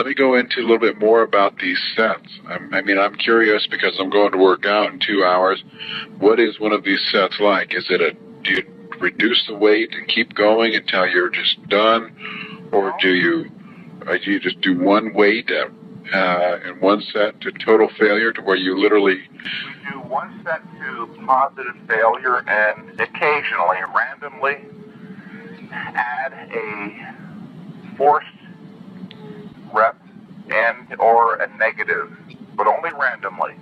let me go into a little bit more about these sets. I'm curious because I'm going to work out in 2 hours. What is one of these sets like? Do you reduce the weight and keep going until you're just done, or do you just do one weight in one set to total failure, to where you literally? We do one set to positive failure, and occasionally, randomly, add a forced rep and or a negative, but only randomly.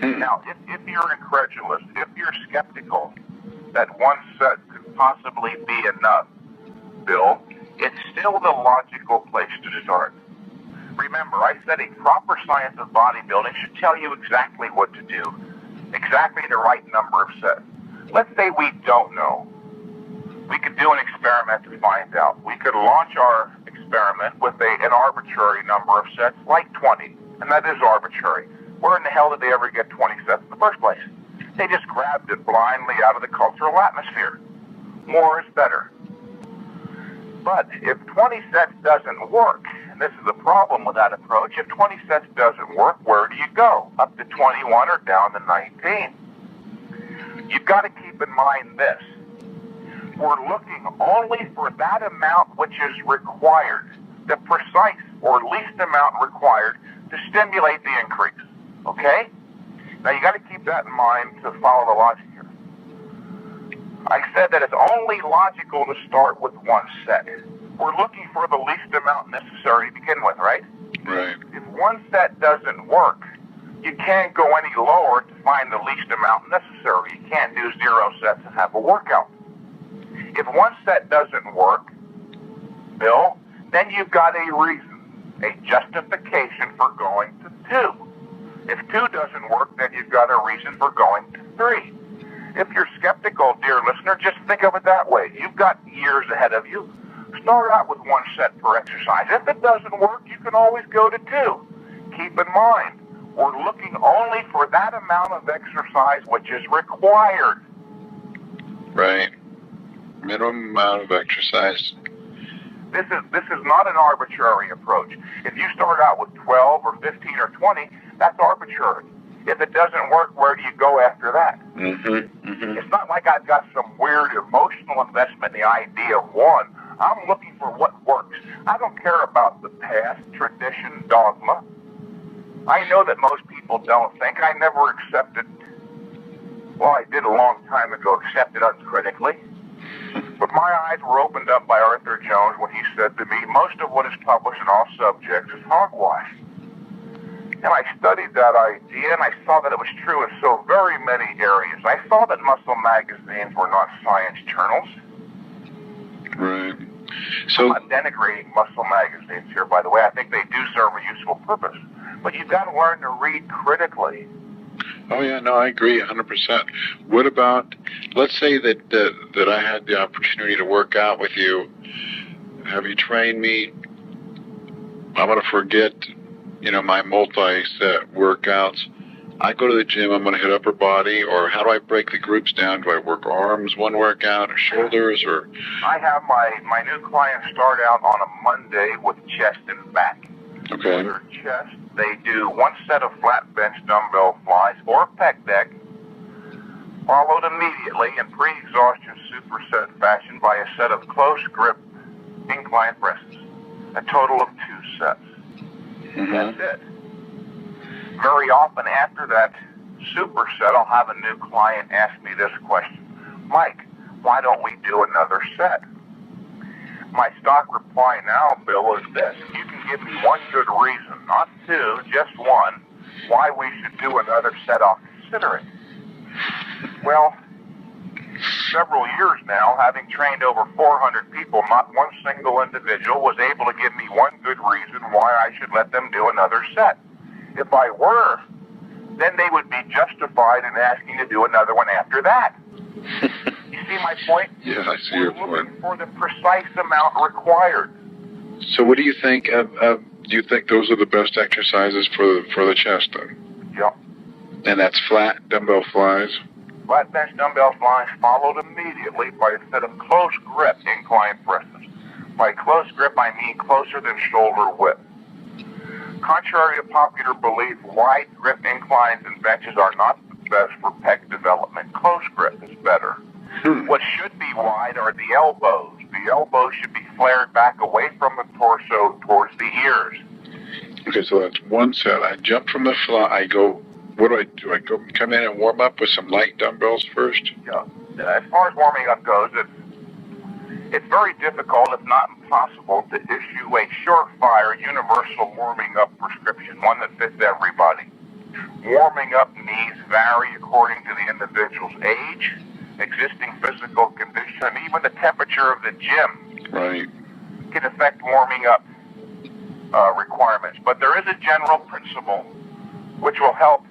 Now, if you're incredulous, if you're skeptical that one set could possibly be enough, Bill, it's still the logical place to start. Remember, I said a proper science of bodybuilding should tell you exactly what to do, exactly the right number of sets. Let's say we don't know. We could do an experiment to find out. We could launch our experiment with an arbitrary number of sets, like 20, and that is arbitrary. Where in the hell did they ever get 20 sets in the first place? They just grabbed it blindly out of the cultural atmosphere. More is better. But if 20 sets doesn't work, and this is the problem with that approach, if 20 sets doesn't work, where do you go? Up to 21 or down to 19? You've got to keep in mind this. We're looking only for that amount which is required, the precise or least amount required to stimulate the increase. Okay? Now you got to keep that in mind to follow the logic here. I said that it's only logical to start with one set. We're looking for the least amount necessary to begin with, right? Right. If one set doesn't work, you can't go any lower to find the least amount necessary. You can't do 0 sets and have a workout. If one set doesn't work, Bill, then you've got a reason, a justification for going to 2. If 2 doesn't work, then you've got a reason for going to 3. If you're skeptical, dear listener, just think of it that way. You've got years ahead of you. Start out with one set per exercise. If it doesn't work, you can always go to 2. Keep in mind, we're looking only for that amount of exercise which is required. Right. Minimum amount of exercise. This is not an arbitrary approach. If you start out with 12 or 15 or 20, that's arbitrary. If it doesn't work, where do you go after that? It's not like I've got some weird emotional investment in the idea of one. I'm looking for what works. I don't care about the past, tradition, dogma. I know that most people don't think. I never accepted, well, I did a long time ago, accept it uncritically. But my eyes were opened up by Arthur Jones when he said to me, most of what is published in all subjects is hogwash. And I studied that idea, and I saw that it was true in so very many areas. I saw that muscle magazines were not science journals. Right. So, I'm not denigrating muscle magazines here, by the way. I think they do serve a useful purpose. But you've got to learn to read critically. Oh, yeah, no, I agree 100%. What about, let's say that I had the opportunity to work out with you. Have you trained me? I'm going to forget, my multi-set workouts. I go to the gym, I'm going to hit upper body, or how do I break the groups down? Do I work arms, one workout, or shoulders, or? I have my new clients start out on a Monday with chest and back. Okay. For their chest, they do one set of flat bench dumbbell flies or pec deck, followed immediately in pre-exhaustion superset fashion by a set of close grip incline presses, a total of 2 sets. That's it. Very often after that superset, I'll have a new client ask me this question: Mike, why don't we do another set? My stock reply now, Bill, is this: you can give me one good reason, not 2, just one, why we should do another set, I'll consider it. Well, several years now, having trained over 400 people, not one single individual was able to give me one good reason why I should let them do another set. If I were, then they would be justified in asking to do another one after that. You see my point? Yeah, I see your point. We're looking for the precise amount required. So what do you think? Do you think those are the best exercises for the chest, then? Yep. And that's flat dumbbell flies? Flat bench dumbbell flies followed immediately by a set of close grip incline presses. By close grip, I mean closer than shoulder width. Contrary to popular belief, wide grip inclines and benches are not the best for pec development. Close grip is better. What should be wide are the elbows. The elbows should be flared back away from the torso towards the ears. Okay, so that's one set. I jump from the fly. I go. What do? I go come in and warm up with some light dumbbells first? Yeah. As far as warming up goes, it's very difficult, if not impossible, to issue a surefire universal warming up prescription, one that fits everybody. Warming up needs vary according to the individual's age, existing physical condition, and even the temperature of the gym Right. can affect warming up requirements. But there is a general principle which will help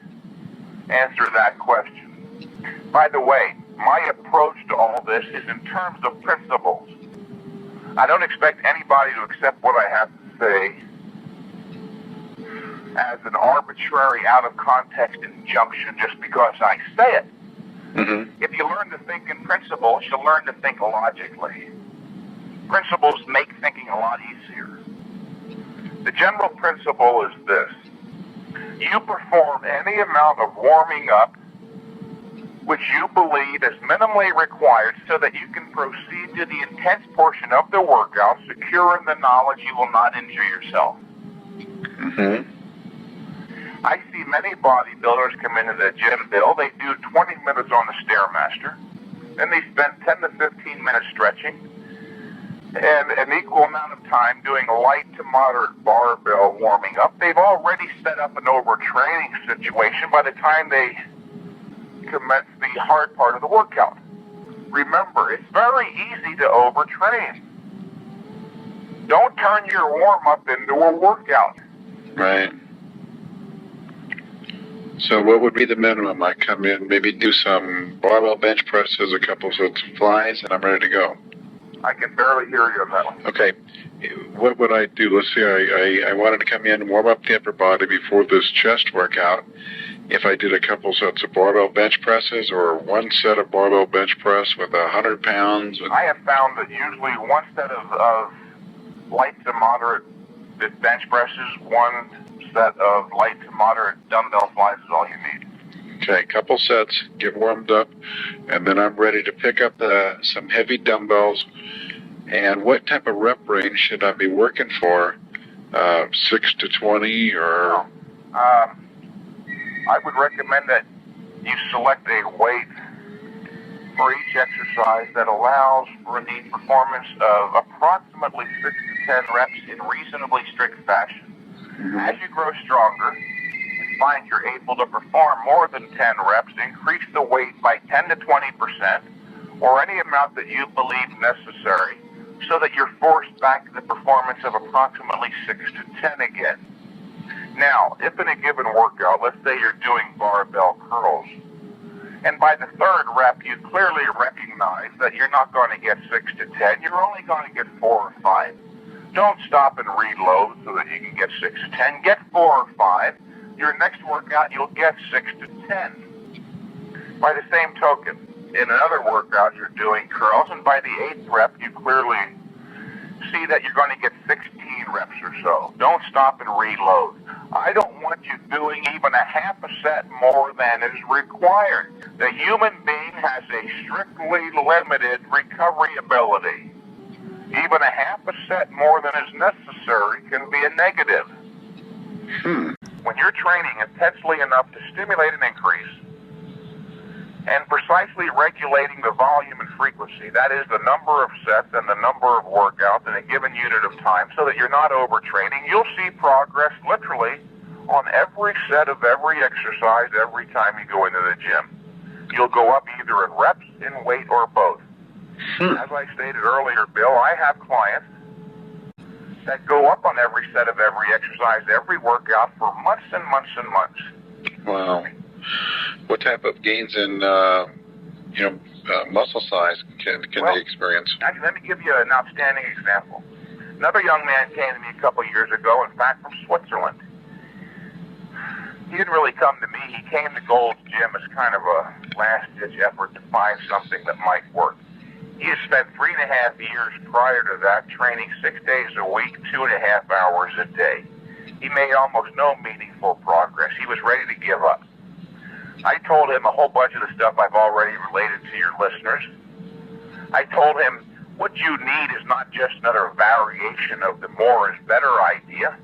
answer that question. By the way, my approach to all this is in terms of principles. I don't expect anybody to accept what I have to say as an arbitrary, out of context injunction just because I say it. Mm-hmm. If you learn to think in principles, you'll learn to think logically. Principles make thinking a lot easier. The general principle is this. You perform any amount of warming up which you believe is minimally required so that you can proceed to the intense portion of the workout, secure in the knowledge you will not injure yourself. Mm-hmm. I see many bodybuilders come into the gym, Bill. They do 20 minutes on the Stairmaster, then they spend 10 to 15 minutes stretching, and an equal amount of time doing light to moderate barbell warming up. They've already set up an overtraining situation by the time they commence the hard part of the workout. Remember, it's very easy to overtrain. Don't turn your warm-up into a workout. Right. So what would be the minimum? I come in, maybe do some barbell bench presses, a couple sets of flies, and I'm ready to go. I can barely hear you on that one. Okay. What would I do? Let's say I wanted to come in and warm up the upper body before this chest workout. If I did a couple sets of barbell bench presses or one set of barbell bench press with 100 pounds. I have found that usually one set of light to moderate bench presses, one set of light to moderate dumbbell flies is all you need. Okay, couple sets, get warmed up, and then I'm ready to pick up some heavy dumbbells. And what type of rep range should I be working for? 6 to 20 or? I would recommend that you select a weight for each exercise that allows for the performance of approximately 6 to 10 reps in reasonably strict fashion. Mm-hmm. As you grow stronger and find you're able to perform more than 10 reps, increase the weight by 10 to 20% or any amount that you believe necessary so that you're forced back to the performance of approximately 6 to 10 again. Now, if in a given workout, let's say you're doing barbell curls, and by the third rep, you clearly recognize that you're not going to get 6 to 10, you're only going to get 4 or 5. Don't stop and reload so that you can get 6 to 10. Get 4 or 5. Your next workout, you'll get 6 to 10. By the same token, in another workout, you're doing curls, and by the 8th rep, you clearly see that you're going to get 16 reps or so. Don't stop and reload. I don't want you doing even a half a set more than is required. The human being has a strictly limited recovery ability. Even a half a set more than is necessary can be a negative. When you're training intensely enough to stimulate an increase and precisely regulating the volume and frequency, that is the number of sets and the number of workouts in a given unit of time so that you're not overtraining, you'll see progress literally on every set of every exercise every time you go into the gym. You'll go up either in reps, in weight, or both. As I stated earlier, Bill, I have clients that go up on every set of every exercise, every workout for months and months and months. Wow. What type of gains in muscle size can they experience? Actually, let me give you an outstanding example. Another young man came to me a couple years ago, in fact, from Switzerland. He didn't really come to me. He came to Gold's Gym as kind of a last-ditch effort to find something that might work. He had spent 3.5 years prior to that training 6 days a week, 2.5 hours a day. He made almost no meaningful progress. He was ready to give up. I told him a whole bunch of the stuff I've already related to your listeners. I told him what you need is not just another variation of the more is better idea.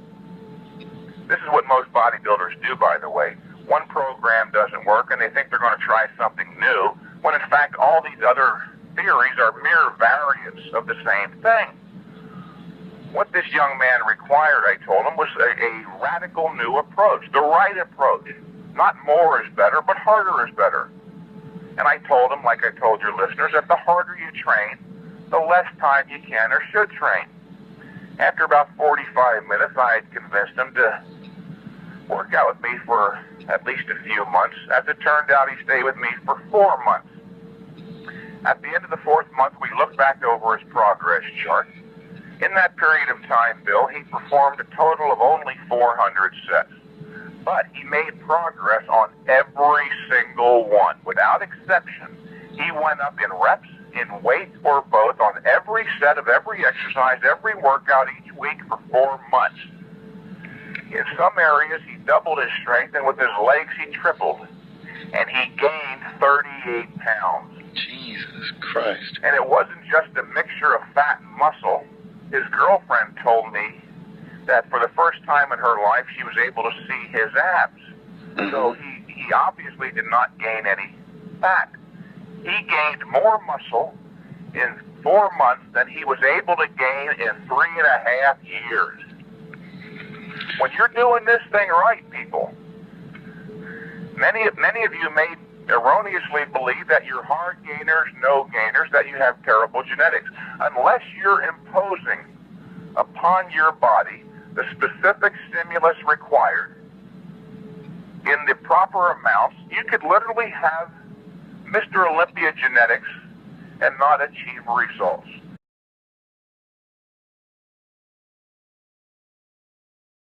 This is what most bodybuilders do, by the way. One program doesn't work and they think they're going to try something new, when in fact all these other theories are mere variants of the same thing. What this young man required, I told him, was a radical new approach, the right approach. Not more is better, but harder is better. And I told him, like I told your listeners, that the harder you train, the less time you can or should train. After about 45 minutes, I had convinced him to work out with me for at least a few months. As it turned out, he stayed with me for 4 months. At the end of the 4th month, we looked back over his progress chart. In that period of time, Bill, he performed a total of only 400 sets. But he made progress on every single one, without exception. He went up in reps, in weight, or both on every set of every exercise, every workout each week for 4 months. In some areas, he doubled his strength, and with his legs, he tripled. And he gained 38 pounds. Jesus Christ. And it wasn't just a mixture of fat and muscle. His girlfriend told me that for the first time in her life, she was able to see his abs. Mm-hmm. So he obviously did not gain any fat. He gained more muscle in 4 months than he was able to gain in 3.5 years. When you're doing this thing right, people, many of you may erroneously believe that you're hard gainers, no gainers, that you have terrible genetics. Unless you're imposing upon your body the specific stimulus required in the proper amounts, you could literally have Mr. Olympia genetics and not achieve results.